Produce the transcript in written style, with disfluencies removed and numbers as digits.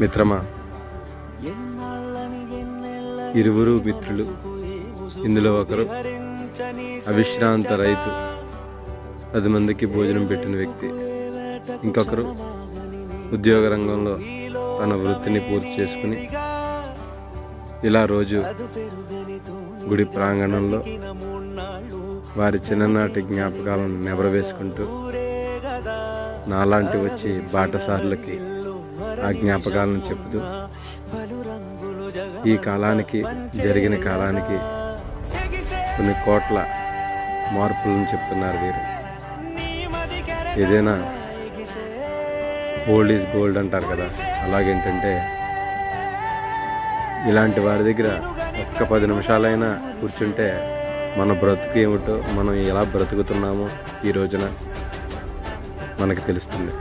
మిత్రమా, ఇరువురు మిత్రులు. ఇందులో ఒకరు అవిశ్రాంత రైతు, 10 మందికి భోజనం పెట్టిన వ్యక్తి. ఇంకొకరు ఉద్యోగ రంగంలో తన వృత్తిని పూర్తి చేసుకుని ఇలా రోజు గుడి ప్రాంగణంలో వారి చిన్ననాటి జ్ఞాపకాలను నెబరవేసుకుంటూ నాలాంటి వచ్చి బాటసారులకి ఆ జ్ఞాపకాలను చెబుతూ ఈ కాలానికి, జరిగిన కాలానికి కొన్ని కోట్ల మార్పులను చెప్తున్నారు వీరు. ఏదైనా ఓల్డ్ ఈజ్ గోల్డ్ అంటారు కదా, అలాగేంటంటే ఇలాంటి వారి దగ్గర ఒక్క 10 నిమిషాలైనా కూర్చుంటే మన బ్రతుకు ఏమిటో, మనం ఎలా బ్రతుకుతున్నామో ఈ రోజున మనకు తెలుస్తుంది.